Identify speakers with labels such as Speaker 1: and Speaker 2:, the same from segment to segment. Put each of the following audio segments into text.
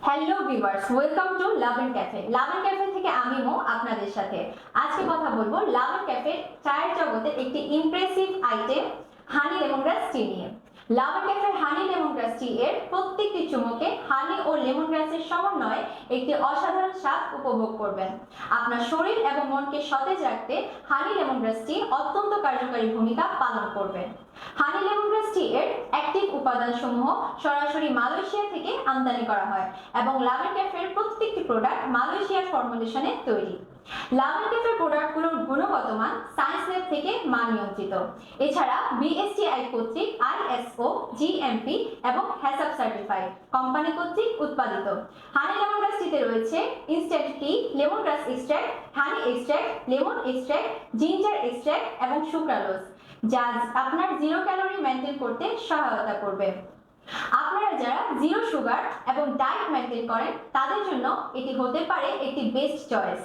Speaker 1: Hello viewers, welcome to love and cafe. Love and cafe থেকে আমি মো আপনাদের সাথে আজকে কথা বলবো লাভ এন্ড ক্যাফে চায়ের জগতের একটি impressive item honey lemongrass tea নিয়ে। লাভ এন্ড ক্যাফের হানি লেমনগ্রাস টি এর প্রত্যেকটি চুমুকে হানি ও লেমনগ্রাসের সমন্বয়ে একটি অসাধারণ স্বাদ উপভোগ করবেন। আপনার শরীর এবং মনকে সতেজ রাখতে হানি লেমনগ্রাস টি অত্যন্ত কার্যকরী ভূমিকা পালন করবে। হানি লেমনগ্রাস টি এর অ্যাক্টিভ উপাদানসমূহ সরাসরি মালয়েশিয়া থেকে আমদানি করা হয় এবং লাভ এন্ড ক্যাফের প্রত্যেকটি প্রোডাক্ট মালয়েশিয়ার ফর্মুলেশনে তৈরি। লাভ এন্ড ক্যাফের প্রোডাক্টগুলোর গুণগত মান সায়েন্স ল্যাব থেকে মান নিয়ন্ত্রিত। এছাড়া বিএসটিআই কর্তৃক আইএসও, জিএমপি এবং হ্যাসাপ সার্টিফাইড কোম্পানি কর্তৃক উৎপাদিত। হানি লেমনগ্রাস টিতে রয়েছে instant tea, lemongrass extract, honey extract, lemon extract, ginger extract এবং সুক্রালোজ, যা আপনার জিরো ক্যালোরি মেনটেন করতে সহায়তা করবে। আপনারা যারা জিরো সুগার এবং ডায়েট মেনটেন করেন তাদের জন্য এটি হতে পারে একটি বেস্ট চয়েস।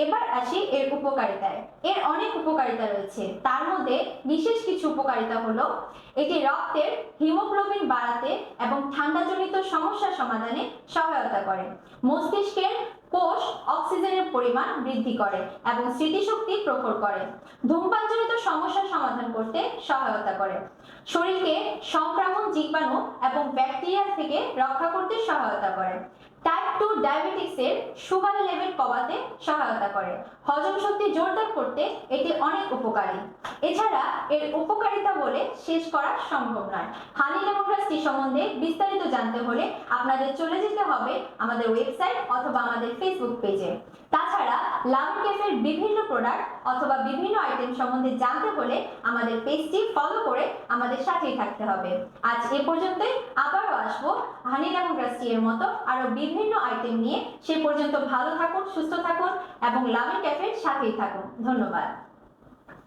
Speaker 1: এবার আসি এর উপকারিতায়। এর অনেক উপকারিতা রয়েছে, তার মধ্যে বিশেষ কিছু উপকারিতা হলো এটি রক্তের হিমোগ্লোবিন বাড়াতে এবং ঠান্ডাজনিত সমস্যা সমাধানে সহায়তা করে, মস্তিষ্কের কোষ অক্সিজেনের পরিমাণ বৃদ্ধি করে এবং স্মৃতিশক্তি প্রখর করে, ধূমপানজনিত সমস্যা সমাধান করতে সহায়তা করে, শরীরকে সংক্রামক জীবাণু এবং ব্যাকটেরিয়া থেকে রক্ষা করতে সহায়তা করে, টাইপ 2 ডায়াবেটিক্সের সুগার লেভেল কমাতে সহায়তা করে, হজম শক্তি জোরদার করতে এটি অনেক উপকারী। এছাড়া এর উপকারিতা বলে শেষ করা সম্ভব নয়। হানি লেমনগ্রাস টি সম্বন্ধে বিস্তারিত জানতে হলে আপনাদের চলে যেতে হবে আমাদের ওয়েবসাইট অথবা আমাদের ফেসবুক পেজে। তাছাড়া লাভ এন্ড ক্যাফের বিভিন্ন প্রোডাক্ট অথবা বিভিন্ন আইটেম সম্বন্ধে জানতে হলে আমাদের পেজটি ফলো করে আমাদের সাথেই থাকতে হবে। আজ এ পর্যন্তই, আবারও আসবো হানি লেমনগ্রাস টি এর মতো আরো বিভিন্ন আইটেম নিয়ে। সে পর্যন্ত ভালো থাকুন, সুস্থ থাকুন এবং লাভ এন্ড ক্যাফের সাথেই থাকুন। ধন্যবাদ।